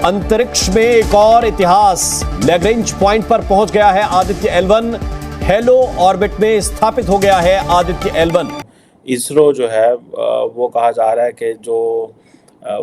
अंतरिक्ष में एक और इतिहास, लैग्रेंज पॉइंट पर पहुंच गया है आदित्य L1, हेलो ऑर्बिट में स्थापित हो गया है आदित्य L1। इसरो जो है वो कहा जा रहा है कि जो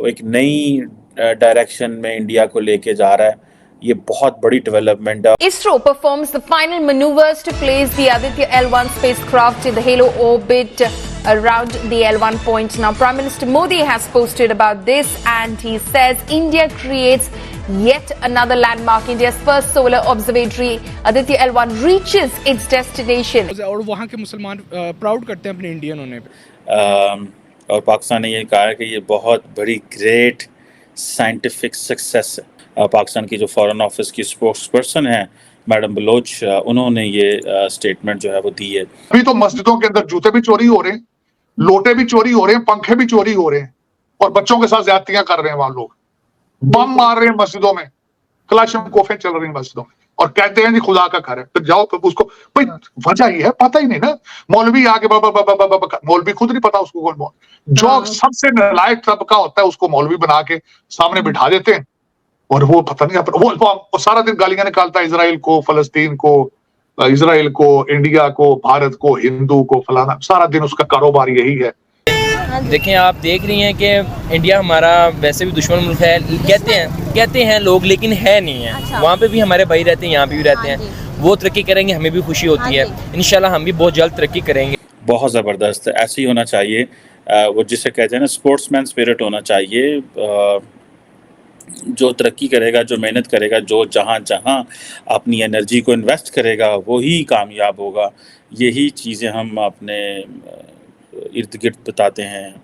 एक नई डायरेक्शन में इंडिया को लेके जा रहा है, ये बहुत बड़ी डेवलपमेंट है। ISRO performs the final maneuvers to place the Aditya L1 spacecraft in the halo orbit around the L1 point. Now, Prime Minister Modi has posted about this and he says India creates yet another landmark. India's first solar observatory, Aditya L1, reaches its destination. और वहाँ के मुसलमान proud करते हैं अपने Indian होने पे। और पाकिस्तान ने ये कहा है कि ये बहुत बड़ी ग्रेट साइंटिफिक सक्सेस है। पाकिस्तान की जो फॉरेन ऑफिस की स्पोक्स पर्सन है मैडम बलोच, उन्होंने ये स्टेटमेंट जो है वो दी है। अभी तो मस्जिदों के अंदर जूते भी चोरी हो रहे हैं, लोटे भी चोरी हो रहे हैं, पंखे भी चोरी हो रहे हैं और बच्चों के साथ ज्यादतियां कर रहे हैं। वहां लोग बम मार रहे हैं मस्जिदों में, कलाशनकोफें चल रही हैं मस्जिदों में और कहते हैं जी खुदा का घर है। फिर जाओ तो उसको भाई वजह ही है, पता ही नहीं ना। मौलवी आके बाबा मौलवी खुद नहीं पता उसको कौन जो सबसे नालायक तबका होता है उसको मौलवी बना के सामने बिठा देते हैं और वो पता नहीं वो सारा दिन गालियां निकालता है इजराइल को, फलस्तीन को, इजराइल को, इंडिया को, भारत को, हिंदू को, फलाना। सारा दिन उसका कारोबार यही है। देखें, आप देख रही हैं कि इंडिया हमारा वैसे भी दुश्मन मुल्क है, कहते हैं लोग, लेकिन है नहीं है। अच्छा। वहाँ पे भी हमारे भाई रहते हैं, यहाँ पे भी रहते हैं। वो तरक्की करेंगे, हमें भी खुशी होती है। इंशाल्लाह हम भी बहुत जल्द तरक्की करेंगे। बहुत ज़बरदस्त, ऐसे ही होना चाहिए। वो जिसे कहते हैं ना स्पोर्ट्समैन स्पिरिट होना चाहिए। जो तरक्की करेगा, जो मेहनत करेगा, जो जहाँ अपनी एनर्जी को इन्वेस्ट करेगा, वही कामयाब होगा। यही चीज़ें हम अपने इर्द गिर्द बताते हैं,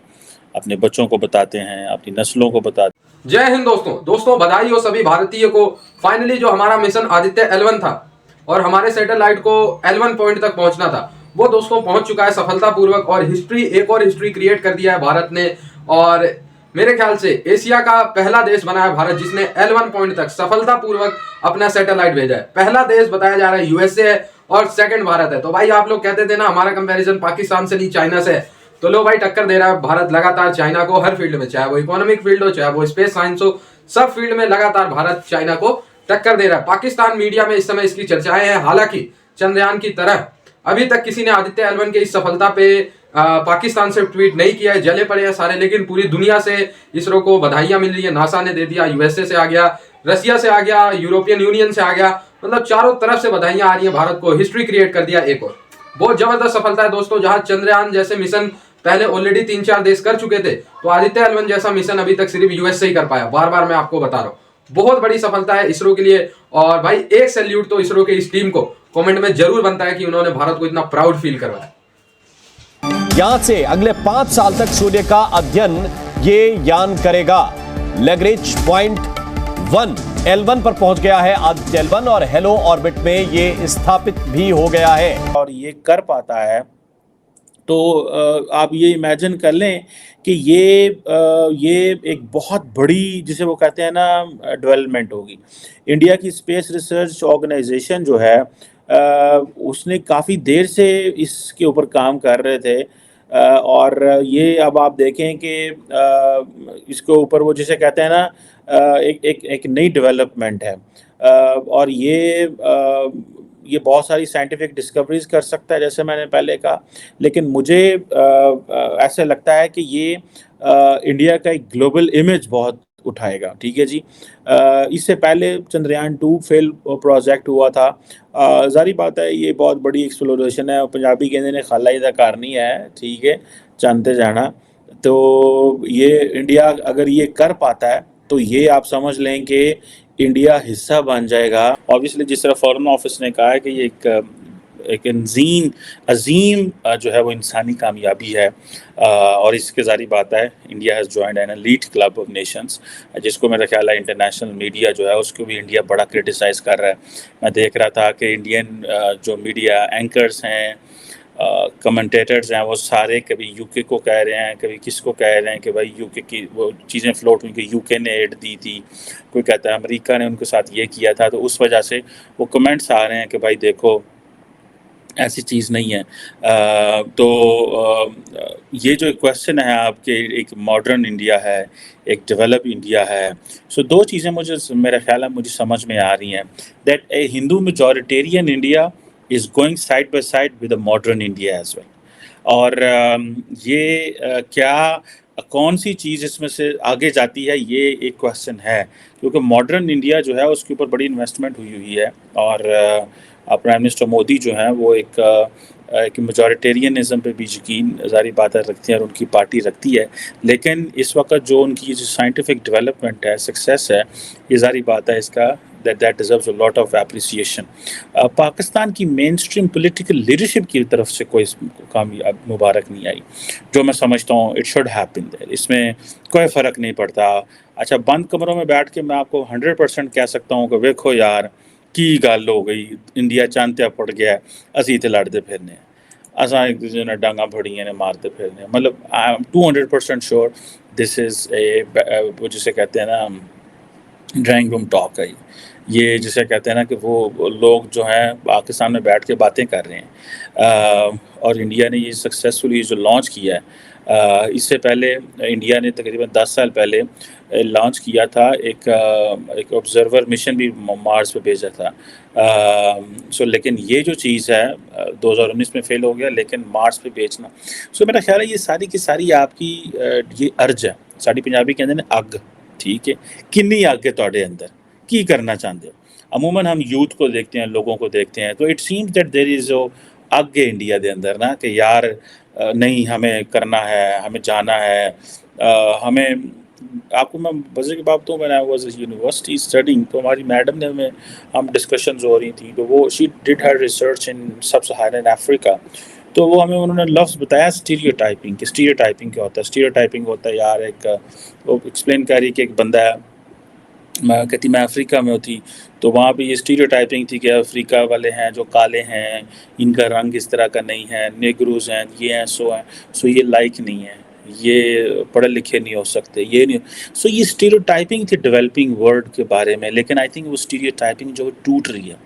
अपने बच्चों को बताते हैं, अपनी नस्लों को बताते हैं। जय हिंद दोस्तों, बधाई हो सभी भारतीय को। फाइनली जो हमारा मिशन आदित्य L1 था और हमारे सैटेलाइट को L1 पॉइंट तक पहुंचना था, वो दोस्तों पहुंच चुका है सफलतापूर्वक और एक और हिस्ट्री क्रिएट कर दिया है भारत ने। और मेरे ख्याल से एशिया का पहला देश बना है भारत जिसने L1 पॉइंट तक सफलतापूर्वक अपना सैटेलाइट भेजा है। पहला देश बताया जा रहा है USA है और सेकंड भारत है। तो भाई आप लोग कहते थे ना हमारा कंपैरिजन पाकिस्तान से नहीं चाइना से है, तो लो भाई टक्कर दे रहा है भारत लगातार चाइना को हर फील्ड में, चाहे वो इकोनॉमिक फील्ड हो, चाहे वो स्पेस साइंस हो, सब फील्ड में लगातार भारत चाइना को टक्कर दे रहा है। पाकिस्तान मीडिया में इस समय इसकी चर्चाएं हैं। हालांकि चंद्रयान की तरह अभी तक किसी ने आदित्य L1 के इस सफलता पे पाकिस्तान से ट्वीट नहीं किया है, जले पड़े हैं सारे, लेकिन पूरी दुनिया से इसरो को बधाइयां मिल रही है। नासा ने दे दिया, USA से आ गया, रसिया से आ गया, यूरोपियन यूनियन से आ गया, मतलब चारों तरफ से बधाइयां आ रही हैं भारत को। हिस्ट्री क्रिएट कर दिया एक और। बहुत जबरदस्त सफलता है दोस्तों। जहां चंद्रयान जैसे मिशन पहले ऑलरेडी 3-4 देश कर चुके थे, तो आदित्य L1 जैसा मिशन अभी तक सिर्फ US से ही कर पाया। बार बार मैं आपको बता रहा हूँ, बहुत बड़ी सफलता है इसरो के लिए। और भाई एक सैल्यूट तो इसरो के इस टीम को कमेंट में जरूर बनता है कि उन्होंने भारत को इतना प्राउड फील करवाया। यहां से अगले 5 साल तक सूर्य का अध्ययन ये यान करेगा। लैग्रेंज पॉइंट 1 L1 पर पहुंच गया है आदित्य L1 और हेलो ऑर्बिट में ये स्थापित भी हो गया है। और ये कर पाता है तो आप ये इमेजिन कर लें कि ये एक बहुत बड़ी, जिसे वो कहते हैं ना, डेवलपमेंट होगी। इंडिया की स्पेस रिसर्च ऑर्गेनाइजेशन जो है उसने काफ़ी देर से इसके ऊपर काम कर रहे थे और ये अब आप देखें कि इसके ऊपर वो जिसे कहते हैं ना एक नई डेवलपमेंट है और ये बहुत सारी साइंटिफिक डिस्कवरीज कर सकता है जैसे मैंने पहले कहा। लेकिन मुझे ऐसे लगता है कि ये इंडिया का एक ग्लोबल इमेज बहुत उठाएगा। ठीक है जी। इससे पहले चंद्रयान 2 फेल प्रोजेक्ट हुआ था। जारी बात है ये बहुत बड़ी एक्सप्लोरेशन है। पंजाबी कहते ने खाला ही दा घर नहीं है, ठीक है, जानते जाना। तो ये इंडिया अगर ये कर पाता है तो ये आप समझ लें कि इंडिया हिस्सा बन जाएगा। ऑब्वियसली जिस तरह फॉरेन ऑफिस ने कहा है कि ये एक अजीम जो है वो इंसानी कामयाबी है और इसके ज़ारी बात है India has joined N elite club of Nations, जिसको मेरा ख्याल है इंटरनेशनल मीडिया जो है उसको भी इंडिया बड़ा क्रिटिसाइज़ कर रहा है। मैं देख रहा था कि इंडियन जो मीडिया एंकर्स हैं, कमेंटेटर्स हैं, वो सारे कभी यूके को कह रहे हैं, कभी किसको कह रहे हैं कि भाई यूके की वो चीज़ें फ्लोट हुई कि यूके ने एड दी थी, कोई कहता है अमेरिका ने उनके साथ ये किया था। तो उस वजह से वो कमेंट्स आ रहे हैं कि भाई देखो ऐसी चीज़ नहीं है। ये जो क्वेश्चन है आपके, एक मॉडर्न इंडिया है, एक डेवलप इंडिया है, सो दो चीज़ें मुझे मेरा ख्याल है मुझे समझ में आ रही हैं, that a Hindu majoritarian India is going side by side with a modern India as well. और क्या कौन सी चीज़ इसमें से आगे जाती है, ये एक क्वेश्चन है, क्योंकि मॉडर्न इंडिया जो है उसके ऊपर बड़ी इन्वेस्टमेंट हुई है, और प्राइम मिनिस्टर मोदी जो हैं वो एक मेजॉरिटेरियनिज़म पे भी यकीन ज़ाहिर बात है रखती हैं और उनकी पार्टी रखती है, लेकिन इस वक्त जो उनकी जो साइंटिफिक डेवलपमेंट है, सक्सेस है, ये ज़ाहिर बात है इसका that deserves a lot of appreciation. Pakistan की मेन स्ट्रीम पोलिटिकल लीडरशिप की तरफ से कोई कामयाब मुबारक नहीं आई, जो मैं समझता हूँ इट शुड हैपन देयर, इसमें कोई फ़र्क नहीं पड़ता। अच्छा, बंद कमरों में बैठ के मैं आपको 100% कह सकता हूँ कि देखो यार की गल हो गई, इंडिया चांतिया पड़ गया, असी तो लड़ते फिरने, असा एक दूसरे ने डांगा फड़ियाँ ने मारते फिरने, मतलब I am 200% sure this is वो जिसे कहते हैं ना ड्राइंग रूम टॉक है, ये जिसे कहते हैं ना कि वो लोग जो हैं पाकिस्तान में बैठ के बातें कर रहे हैं। और इंडिया ने ये सक्सेसफुली जो लॉन्च किया है, इससे पहले इंडिया ने तकरीबन 10 साल पहले लॉन्च किया था एक ऑब्जर्वर मिशन भी मार्स पे भेजा था। लेकिन ये जो चीज़ है 2019 में फेल हो गया, लेकिन मार्स पे भेजना, मेरा ख्याल है ये सारी की सारी आपकी ये अर्ज है, साड़ी पंजाबी कहते हैं अग, ठीक है, किन्नी अग है तुहाडे अंदर, की करना चाहते हो। अमूमन हम यूथ को देखते हैं, लोगों को देखते हैं, तो it seems that there is जो अग है इंडिया के अंदर ना, कि यार नहीं हमें करना है, हमें जाना है, हमें आपको मैं वजह की बात तो मैंने वाज यूनिवर्सिटी स्टडिंग, तो हमारी मैडम ने हमें हम डिस्कशंस हो रही थी, तो वो शी डिड हर रिसर्च इन सब सहारन अफ्रीका, तो वो हमें उन्होंने लफ्ज़ बताया स्टीरियोटाइपिंग, कि स्टीरियोटाइपिंग क्या होता है। स्टीरियोटाइपिंग होता है यार, एक वो एक्सप्लेन कर रही कि एक बंदा है, मैं कहती मैं अफ्रीका में होती, तो वहाँ पे ये स्टीरियोटाइपिंग थी कि अफ्रीका वाले हैं जो काले हैं, इनका रंग इस तरह का नहीं है, नेग्रोज हैं, ये हैं, सो ये लाइक नहीं है, ये पढ़े लिखे नहीं हो सकते, ये नहीं, सो ये स्टीरियोटाइपिंग थी डेवलपिंग वर्ल्ड के बारे में। लेकिन आई थिंक वो स्टीरियोटाइपिंग जो टूट रही है,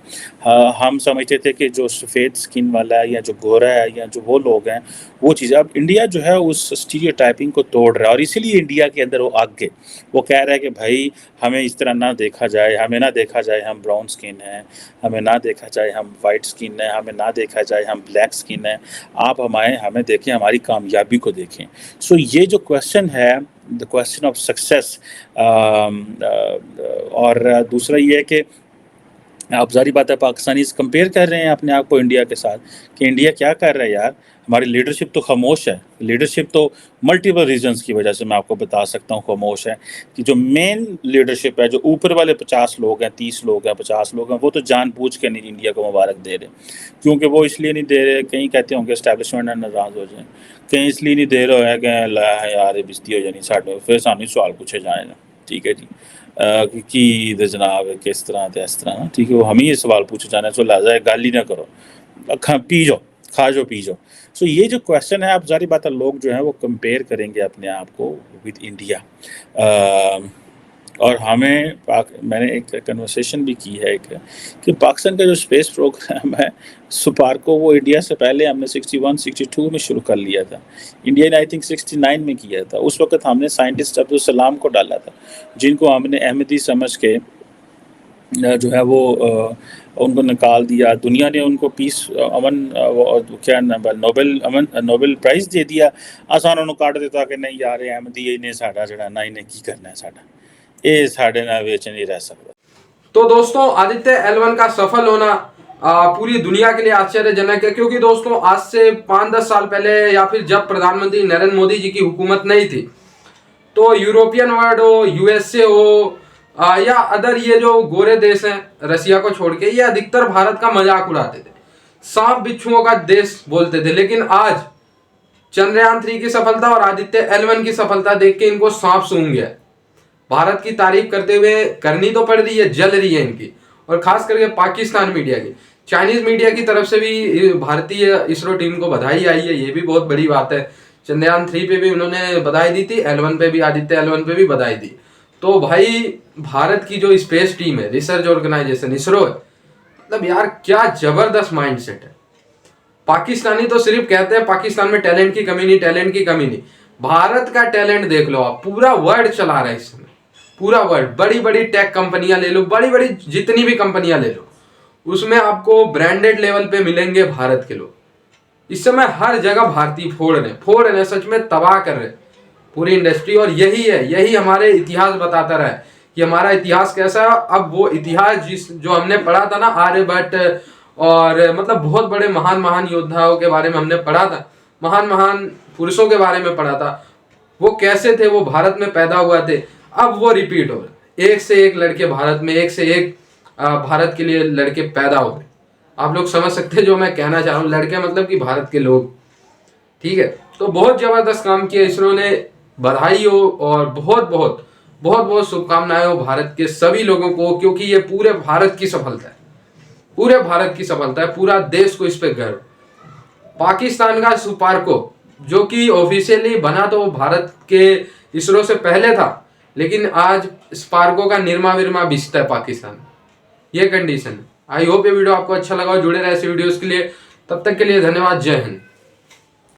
हम समझते थे कि जो सफ़ेद स्किन वाला है या जो गोरा है या जो वो लोग हैं वो चीज़, अब इंडिया जो है उस स्टीरियोटाइपिंग को तोड़ रहा है, और इसीलिए इंडिया के अंदर वो आगे वो कह रहा है कि भाई हमें इस तरह ना देखा जाए, हमें ना देखा जाए हम ब्राउन स्किन हैं, हमें ना देखा जाए हम वाइट स्किन है, हमें ना देखा जाए हम ब्लैक स्किन है, आप हमें देखें, हमारी कामयाबी को देखें। सो ये जो क्वेश्चन है, द क्वेश्चन ऑफ सक्सेस, और दूसरा ये है कि आप ज़ाहिर बात है पाकिस्तानीज़ कंपेयर कर रहे हैं अपने आप को इंडिया के साथ, कि इंडिया क्या कर रहा है यार, हमारी लीडरशिप तो खामोश है, लीडरशिप तो मल्टीपल रीजंस की वजह से मैं आपको बता सकता हूँ खामोश है, कि जो मेन लीडरशिप है, जो ऊपर वाले 50 लोग हैं, 30 लोग हैं, 50 लोग हैं, वो तो जानबूझ के नहीं इंडिया को मुबारक दे रहे, क्योंकि वो इसलिए नहीं दे रहे, कहीं कहते होंगे इस्टेब्लिशमेंट नाराज़ हो जाए, कहीं इसलिए नहीं दे रहे हैं कि ला यार ये बेइज्जती हो जानी साढ़े, फिर सानू सवाल पूछे जाएगा, ठीक है जी, कि जनाब किस तरह तो इस तरह ना, ठीक है, वो हम ही ये सवाल पूछे जाना, सो लिहाजा गल ही ना करो, पी जाओ, खा जाओ, पी जाओ। सो ये जो क्वेश्चन है, आप ज़ाहिर बात है लोग जो हैं वो कंपेयर करेंगे अपने आप को विद इंडिया, और मैंने एक कन्वर्सेशन भी की है कि पाकिस्तान का जो स्पेस प्रोग्राम है सुपार्को, वो इंडिया से पहले हमने 61-62 में शुरू कर लिया था, इंडिया ने आई थिंक 69 में किया था। उस वक्त हमने साइंटिस्ट अब्दुल सलाम को डाला था, जिनको हमने अहमदी समझ के जो है वो उनको निकाल दिया, दुनिया ने उनको पीस अमन क्या नोबेल प्राइज़ दे दिया, आसान उन्होंने काट देता कि नहीं यार अहमदी ने साडा जड़ा ना इन्हें की करना है, साडा ये साढ़े ना बेच नहीं रह सकता। तो दोस्तों आदित्य L1 का सफल होना पूरी दुनिया के लिए आश्चर्यजनक है, क्योंकि दोस्तों आज से 5-10 साल पहले या फिर जब प्रधानमंत्री नरेंद्र मोदी जी की हुकूमत नहीं थी, तो यूरोपियन वर्ल्ड हो, USA हो या अदर ये जो गोरे देश हैं रसिया को छोड़ के, ये अधिकतर भारत का मजाक उड़ाते थे, सांप बिच्छुओं का देश बोलते थे। लेकिन आज चंद्रयान 3 की सफलता और आदित्य L1 की सफलता देख के इनको सांप सूंघ गया। भारत की तारीफ करते हुए करनी तो पड़ रही है, जल रही है इनकी, और खास करके पाकिस्तान मीडिया की, चाइनीज मीडिया की तरफ से भी भारतीय इसरो टीम को बधाई आई है, ये भी बहुत बड़ी बात है। चंद्रयान 3 पे भी उन्होंने बधाई दी थी, L1 पे भी, आदित्य L1 पे भी बधाई दी। तो भाई भारत की जो स्पेस टीम है, रिसर्च ऑर्गेनाइजेशन इसरो है, मतलब यार क्या जबरदस्त माइंडसेट है। पाकिस्तानी तो सिर्फ कहते हैं पाकिस्तान में टैलेंट की कमी नहीं, टैलेंट की कमी नहीं। भारत का टैलेंट देख लो आप, पूरा वर्ल्ड चला रहा है इस समय, पूरा वर्ल्ड। बड़ी बड़ी टेक कंपनियां ले लो, बड़ी बड़ी जितनी भी कंपनियां ले लो, उसमें आपको ब्रांडेड लेवल पे मिलेंगे भारत के लोग। इस समय हर जगह भारतीय फोड़ रहे, सच में तबाह कर रहे पूरी इंडस्ट्री। और यही है, यही हमारे इतिहास बताता रहा है कि हमारा इतिहास कैसा है। अब वो इतिहास जो हमने पढ़ा था ना, आर्यभट्ट और मतलब बहुत बड़े महान महान योद्धाओं के बारे में हमने पढ़ा था, महान महान पुरुषों के बारे में पढ़ा था, वो कैसे थे, वो भारत में पैदा हुआ थे, अब वो रिपीट हो रहे। एक से एक लड़के भारत में, एक से एक भारत के लिए लड़के पैदा हो रहे। आप लोग समझ सकते हैं जो मैं कहना चाह रहा हूँ, लड़के मतलब कि भारत के लोग, ठीक है। तो बहुत जबरदस्त काम किया इसरो ने, बधाई हो और बहुत बहुत बहुत बहुत शुभकामनाएं हो भारत के सभी लोगों को, क्योंकि ये पूरे भारत की सफलता है, पूरे भारत की सफलता है, पूरा देश को इस पे गर्व। पाकिस्तान का स्पार्को जो कि ऑफिशियली बना तो भारत के इसरो से पहले था, लेकिन आज स्पार्को का निर्मा विरमा बिकता है पाकिस्तान, ये कंडीशन है। आई होप ये वीडियो आपको अच्छा लगा हो, जुड़े रहे ऐसे वीडियोस के लिए। तब तक के लिए धन्यवाद, जय हिंद।